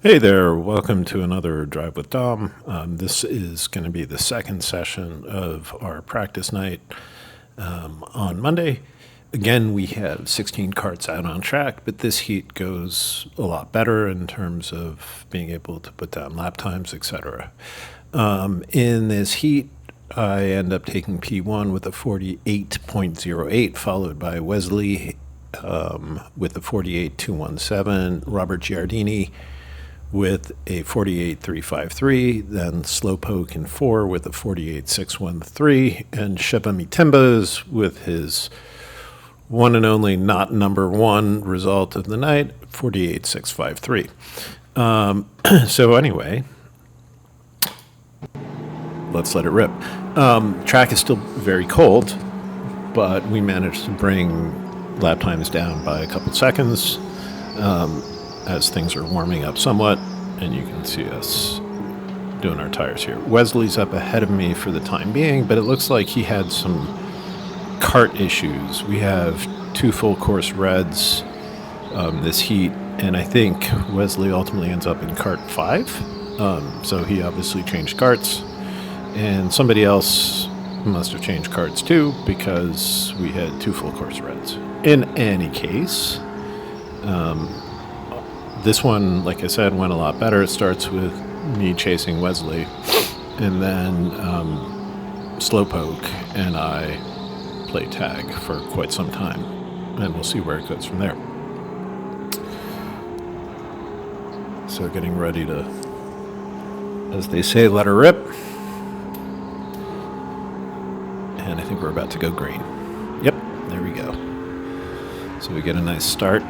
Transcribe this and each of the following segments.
Hey there, welcome to another Drive with Dom. This is going to be the second session of our practice night on Monday. Again, we have 16 carts out on track, but this heat goes a lot better in terms of being able to put down lap times, etc. In this heat, I end up taking P1 with a 48.08, followed by Wesley with a 48.217, Robert Giardini with a 48.353, then Slowpoke in 4 with a 48.613, and Sheba Timbas with his one and only not number one result of the night, 48.653. So anyway, let's let it rip. Track is still very cold, but we managed to bring lap times down by a couple seconds as things are warming up somewhat, and you can see us doing our tires here. Wesley's up ahead of me for the time being, but it looks like he had some cart issues. We have 2 full course reds this heat, and I think Wesley ultimately ends up in cart 5. So he obviously changed carts, and somebody else must have changed carts too, because we had 2 full course reds. In any case, this one, like I said, went a lot better. It starts with me chasing Wesley, and then Slowpoke and I play tag for quite some time, and we'll see where it goes from there. So getting ready to, as they say, let her rip. And I think we're about to go green. Yep, there we go. So we get a nice start.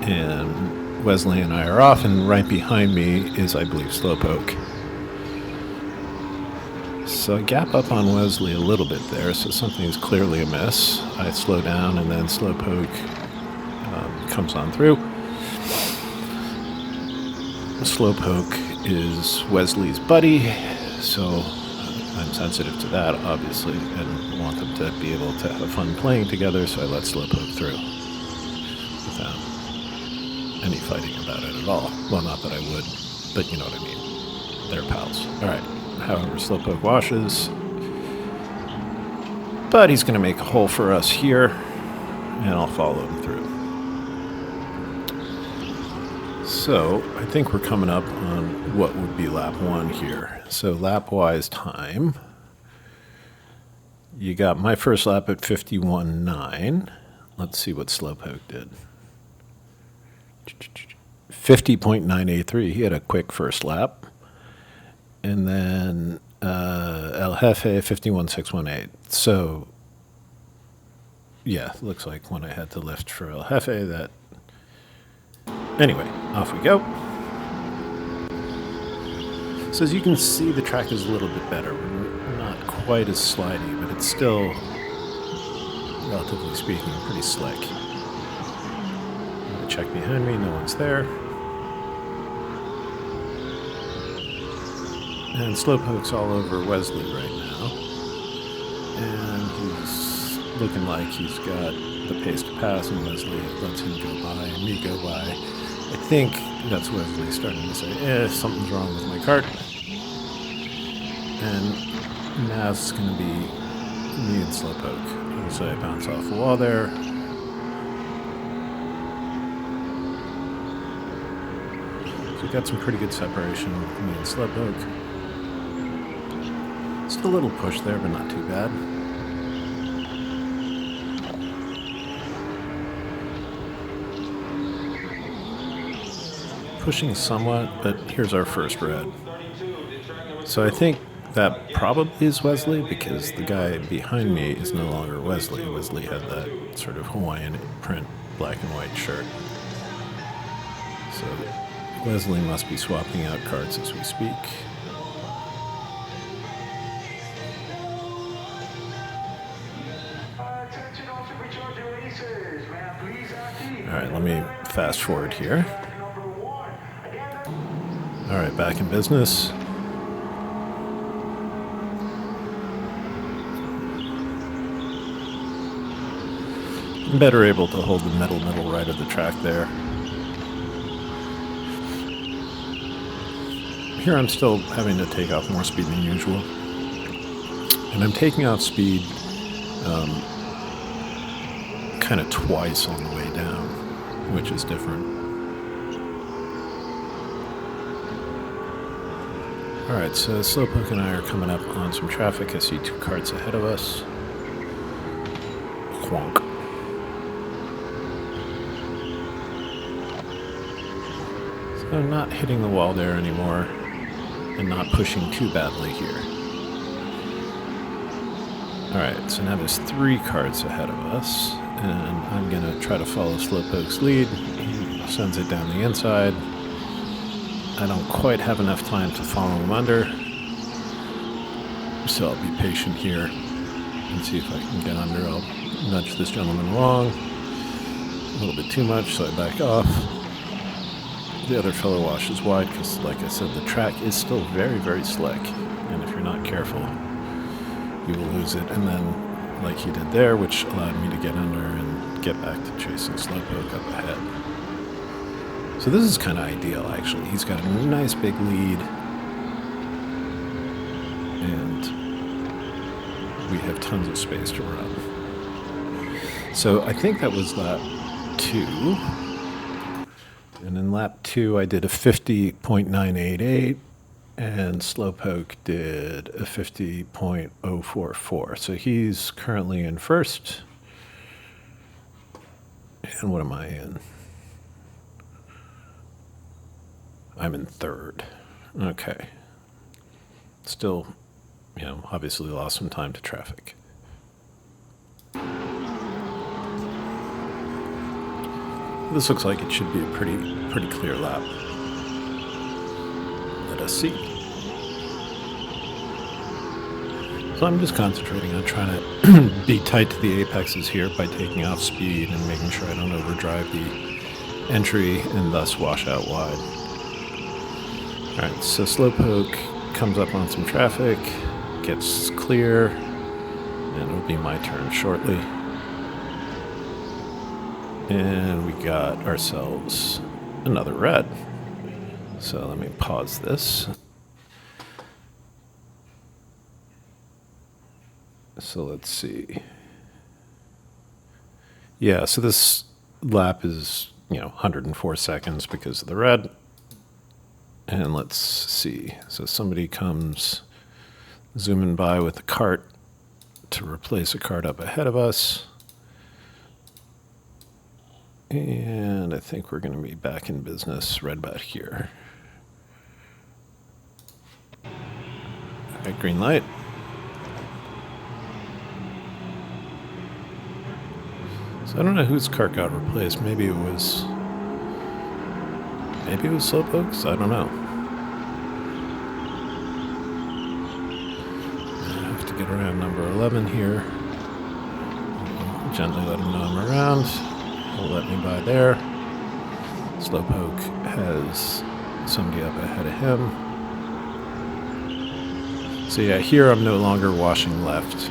And Wesley and I are off, and right behind me is, I believe, Slowpoke. So I gap up on Wesley a little bit there, so something is clearly amiss. I slow down, and then Slowpoke comes on through. Slowpoke is Wesley's buddy, so I'm sensitive to that, obviously, and want them to be able to have fun playing together, so I let Slowpoke through without any fighting about it at all. Well, not that I would, but you know what I mean. They're pals. All right. However, Slowpoke washes, but he's going to make a hole for us here, and I'll follow him through. So I think we're coming up on what would be lap 1 here. So lap-wise time, you got my first lap at 51.9. Let's see what Slowpoke did. 50.983. He had a quick first lap. And then El Jefe, 51.618. So, yeah, looks like when I had to lift for El Jefe, that... Anyway, off we go. So as you can see, the track is a little bit better. We're not quite as slidey, but it's still, relatively speaking, pretty slick. Check behind me, no one's there. And Slowpoke's all over Wesley right now. And he's looking like he's got the pace to pass, and Wesley lets him go by, and me go by. I think that's Wesley starting to say, something's wrong with my cart. And now it's going to be me and Slowpoke. So I bounce off the wall there. So we got some pretty good separation with me and Slowpoke. Still a little push there, but not too bad. Pushing somewhat, but here's our first red. So I think that probably is Wesley, because the guy behind me is no longer Wesley. Wesley had that sort of Hawaiian print black and white shirt. So Wesley must be swapping out cards as we speak. Alright, let me fast forward here. Alright, back in business. I'm better able to hold the middle right of the track there. here I'm still having to take off more speed than usual. And I'm taking off speed kind of twice on the way down, which is different. Alright, so Slowpoke and I are coming up on some traffic. I see 2 carts ahead of us. Quonk. So I'm not hitting the wall there anymore and not pushing too badly here. Alright, so now there's 3 carts ahead of us, and I'm going to try to follow Slowpoke's lead. He sends it down the inside. I don't quite have enough time to follow him under, so I'll be patient here and see if I can get under. I'll nudge this gentleman along a little bit too much, so I back off. The other fellow washes wide because, like I said, the track is still very, very slick, and if you're not careful, you will lose it. And then, like he did there, which allowed me to get under and get back to chasing Slowpoke up ahead. So this is kind of ideal, actually. He's got a nice big lead, and we have tons of space to run. So I think that was lap 2. And in lap 2, I did a 50.988, and Slowpoke did a 50.044. So he's currently in first. And what am I in? I'm in third. Okay. Still, obviously lost some time to traffic. This looks like it should be a pretty clear lap. Let us see. So I'm just concentrating on trying to be tight to the apexes here by taking off speed and making sure I don't overdrive the entry and thus wash out wide. Alright, so Slowpoke comes up on some traffic, gets clear, and it'll be my turn shortly. And we got ourselves another red. So let me pause this. So let's see. Yeah, so this lap is, 104 seconds because of the red. And let's see. So somebody comes zooming by with a cart to replace a cart up ahead of us. And I think we're going to be back in business right about here. All right, green light. So I don't know whose cart got replaced. Maybe it was Slowpoke's? I don't know. I have to get around number 11 here. Gently let him know I'm around. He'll let me by there. Slowpoke has somebody up ahead of him. So yeah, here I'm no longer washing left.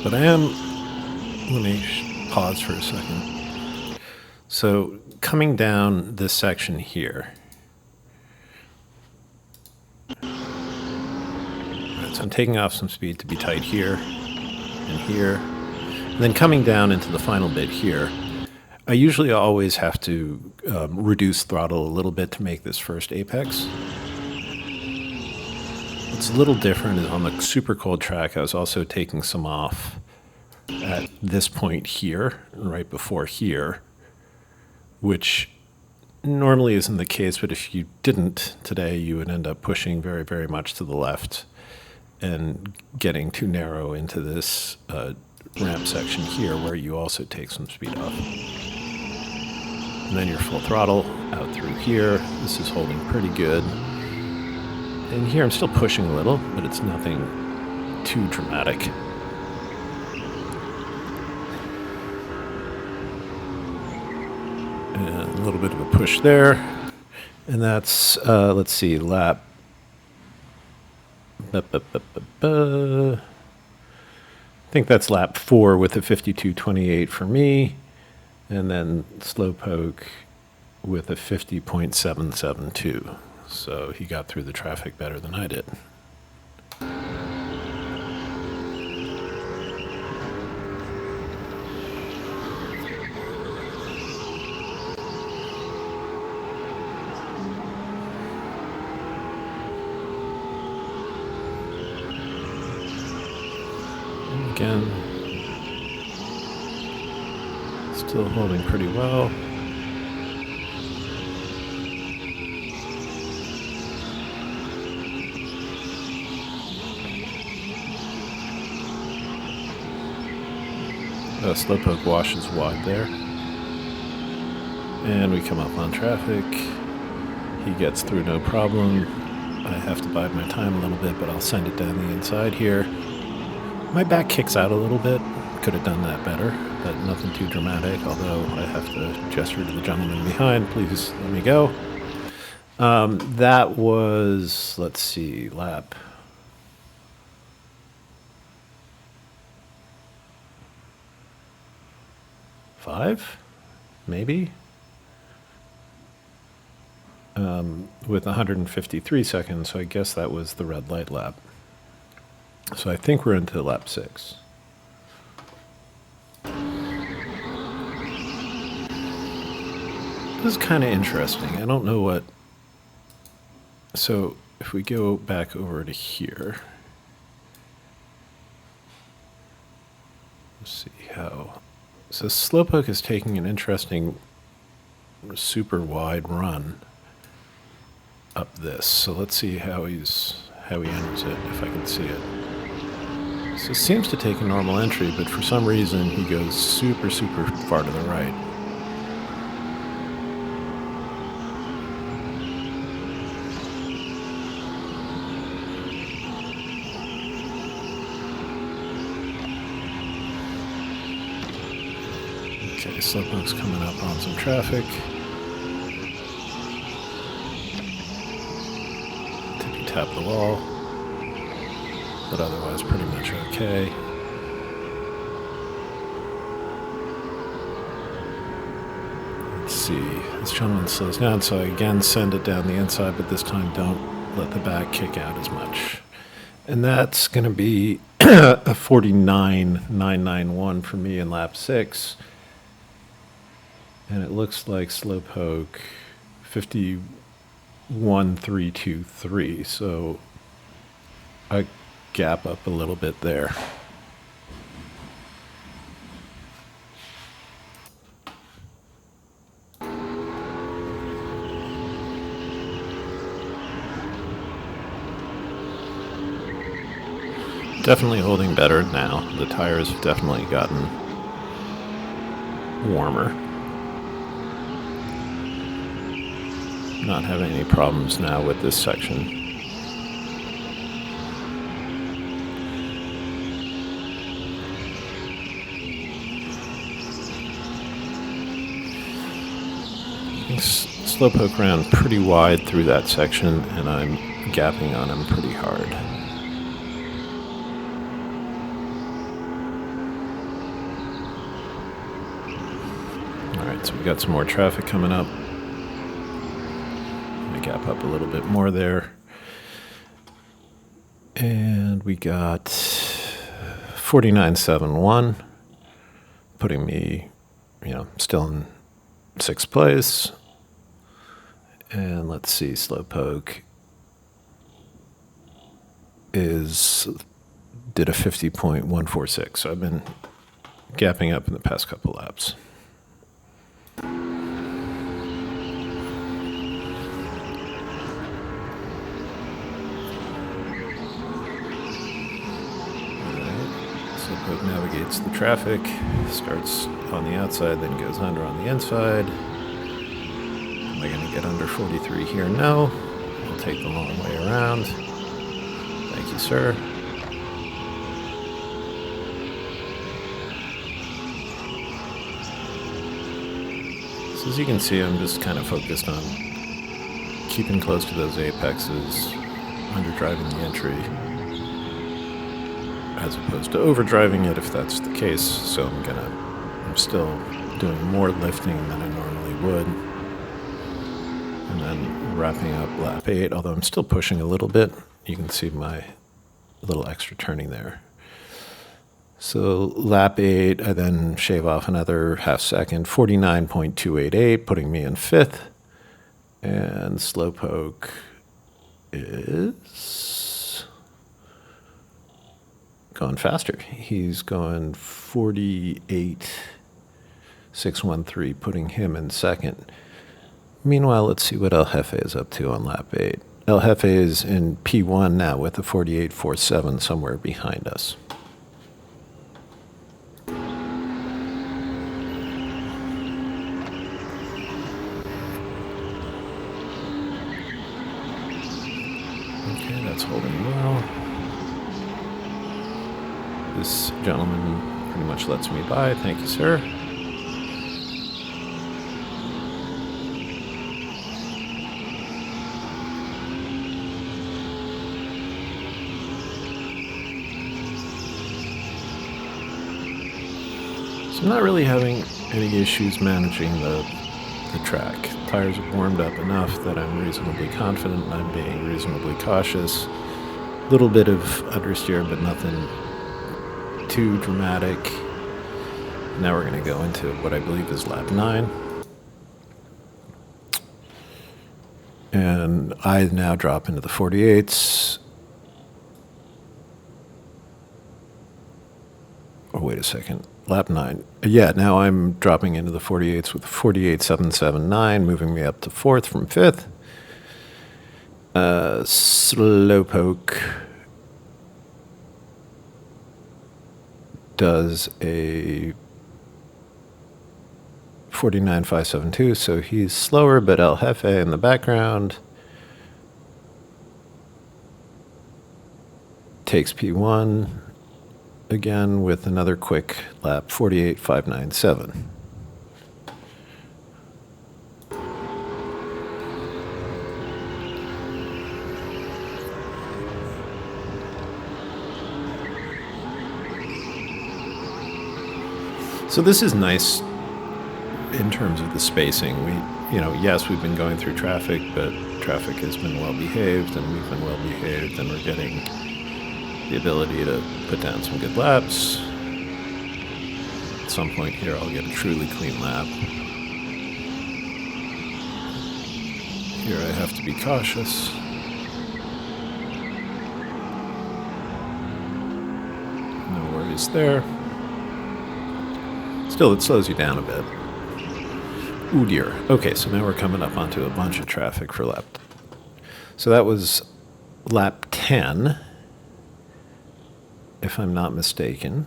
But I am, let me pause for a second. So coming down this section here, right, so I'm taking off some speed to be tight here and here. And then coming down into the final bit here, I usually always have to reduce throttle a little bit to make this first apex. What's a little different is on the super cold track, I was also taking some off at this point here, right before here, which normally isn't the case, but if you didn't today, you would end up pushing very, very much to the left and getting too narrow into this ramp section here where you also take some speed off. And then you're full throttle out through here. This is holding pretty good. And here I'm still pushing a little, but it's nothing too dramatic. And a little bit of a push there. And that's, let's see, lap 10, think that's lap 4 with a 52.28 for me, and then Slowpoke with a 50.772. So he got through the traffic better than I did. Again, still holding pretty well. Slowpoke washes wide there. And we come up on traffic. He gets through no problem. I have to bide my time a little bit, but I'll send it down the inside here. My back kicks out a little bit. Could have done that better, but nothing too dramatic, although I have to gesture to the gentleman behind, please let me go. That was, let's see, lap 5, maybe? With 153 seconds, so I guess that was the red light lap. So I think we're into lap 6. This is kind of interesting. I don't know what... So if we go back over to here, let's see how... So Slowpoke is taking an interesting super wide run up this. So let's see how he enters it, if I can see it. So it seems to take a normal entry, but for some reason he goes super, super far to the right. Okay, Slowpoke's coming up on some traffic. Tippy tap the wall, but otherwise pretty much okay. Let's see, this gentleman slows down, so I again send it down the inside, but this time don't let the back kick out as much. And that's going to be a 49.991 for me in lap 6. And it looks like Slowpoke 51.323, so I gap up a little bit there. Definitely holding better now. The tires have definitely gotten warmer. Not having any problems now with this section. Slowpoke ran pretty wide through that section, and I'm gapping on him pretty hard. Alright, so we got some more traffic coming up. Gap up a little bit more there. And we got 49.71, putting me, still in 6th place. And let's see, Slowpoke did a 50.146. So I've been gapping up in the past couple laps. Slowpoke navigates the traffic, starts on the outside, then goes under on the inside. Am I going to get under 43 here? No. I'll take the long way around. Thank you, sir. So as you can see, I'm just kind of focused on keeping close to those apexes, underdriving the entry. as opposed to overdriving it if that's the case. So I'm still doing more lifting than I normally would. And then wrapping up lap 8, although I'm still pushing a little bit. You can see my little extra turning there. So lap 8, I then shave off another half second, 49.288, putting me in 5th. And Slowpoke is going faster. He's going 48.613, putting him in 2nd. Meanwhile, let's see what El Jefe is up to on lap 8. El Jefe is in P1 now with a 48.47 somewhere behind us. Okay, that's holding well. This gentleman pretty much lets me by. Thank you, sir. So I'm not really having any issues managing the track. Tires have warmed up enough that I'm reasonably confident and I'm being reasonably cautious. Little bit of understeer, but nothing too dramatic. Now we're going to go into what I believe is lap 9. And I now drop into the 48s. Oh, wait a second. Lap 9. Yeah, now I'm dropping into the 48s with 48.779, moving me up to 4th from 5th. Slowpoke does a 49.572, so he's slower, but El Jefe in the background takes P1 again with another quick lap, 48.597. So this is nice in terms of the spacing. Yes, we've been going through traffic, but traffic has been well behaved, and we've been well behaved, and we're getting the ability to put down some good laps. At some point here, I'll get a truly clean lap. Here I have to be cautious. No worries there. Still, it slows you down a bit. Ooh dear. Okay, so now we're coming up onto a bunch of traffic for lap. So that was lap 10, if I'm not mistaken.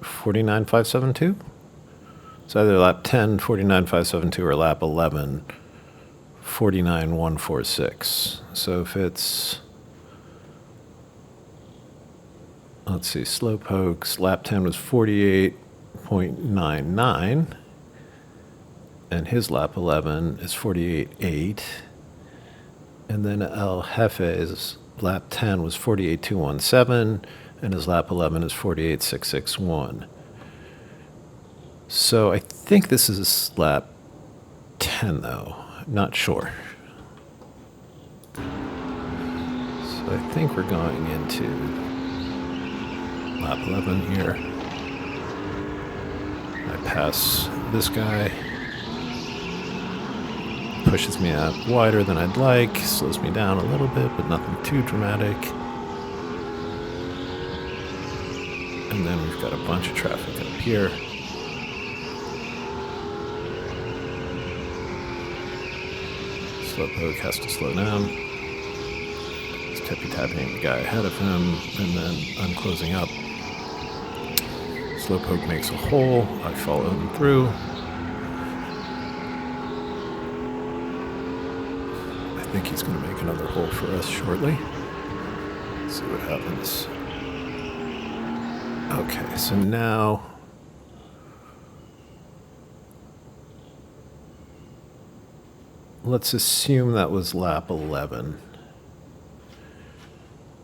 49.572? It's either lap 10, 49.572, or lap 11, 49.146. So if it's... Let's see, Slowpoke's lap 10 was 48.99, and his lap 11 is 48.8, and then El Jefe's lap 10 was 48.217, and his lap 11 is 48.661. So I think this is lap 10, though. I'm not sure. So I think we're going into lap 11 here. I pass this guy. Pushes me out wider than I'd like. Slows me down a little bit, but nothing too dramatic. And then we've got a bunch of traffic up here. Slowpoke has to slow down. He's tippy-tapping the guy ahead of him, and then I'm closing up. Slowpoke makes a hole. I follow him through. I think he's going to make another hole for us shortly. Let's see what happens. Okay, so now let's assume that was lap 11.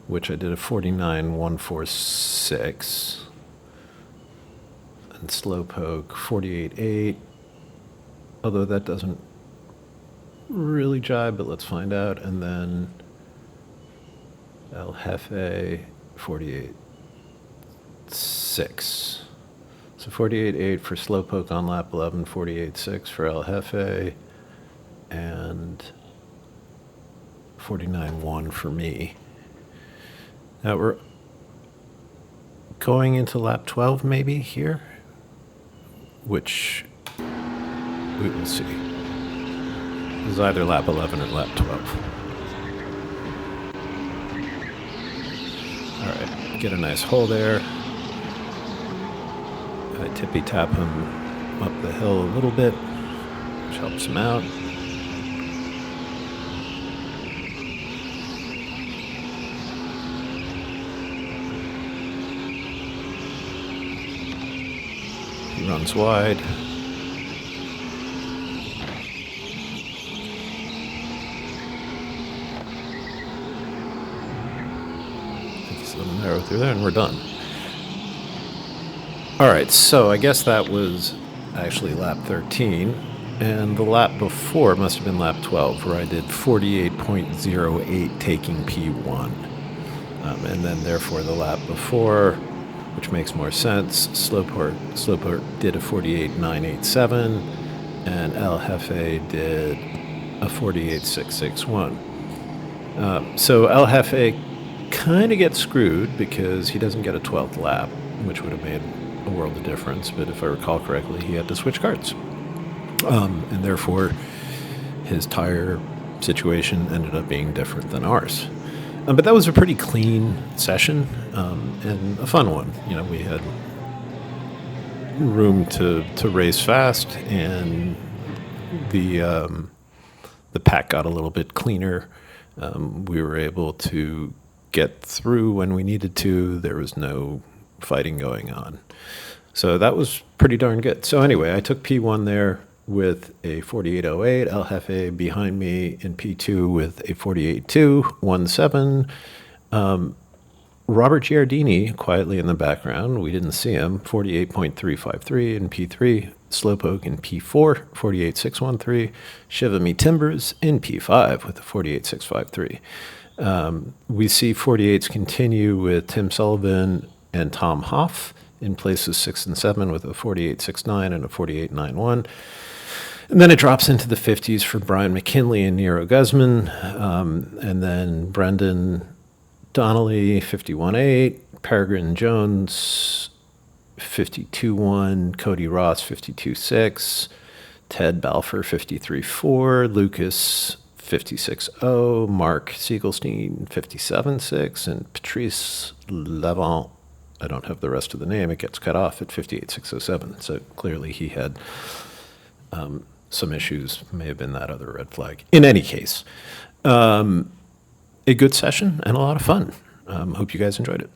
which I did a 49.146. And slowpoke 48.8. Although that doesn't really jibe, but let's find out. And then El Jefe 48.6. So 48.8 for slowpoke on lap 11, 48.6 for El Jefe, and 49.1 for me. Now we're going into lap 12 maybe here, which we will see. This is either lap 11 or lap 12. All right, get a nice hole there. I tippy tap him up the hill a little bit, which helps him out. He runs wide. I think he's a little narrow through there, and we're done. All right, so I guess that was actually lap 13, and the lap before must have been lap 12, where I did 48.08 taking P1. And then therefore the lap before, which makes more sense, Slowpoke did a 48.987, and El Jefe did a 48.661. So El Jefe kind of gets screwed because he doesn't get a 12th lap, which would have made a world of difference, but if I recall correctly, he had to switch carts. And therefore, his tire situation ended up being different than ours. But that was a pretty clean session, and a fun one. You know, we had room to race fast, and the pack got a little bit cleaner. We were able to get through when we needed to. There was no fighting going on. So that was pretty darn good. So anyway, I took P1 there with a 48.08, El Jefe behind me in P2 with a 48.217. Robert Giardini quietly in the background, we didn't see him, 48.353 in P3. Slowpoke in P4, 48.613. Shiva Me Timbers in P5 with a 48.653. We see 48s continue with Tim Sullivan and Tom Hoff in places 6 and 7 with a 48.69 and a 48.91. And then it drops into the 50s for Brian McKinley and Nero Guzman. And then Brendan Donnelly, 51.8. Peregrine Jones, 52.1. Cody Ross, 52.6. Ted Balfour, 53.4. Lucas, 56.0. Mark Siegelstein, 57.6. And Patrice Levant, I don't have the rest of the name, it gets cut off at 58.607. So clearly he had some issues, may have been that other red flag. In any case, a good session and a lot of fun. Hope you guys enjoyed it.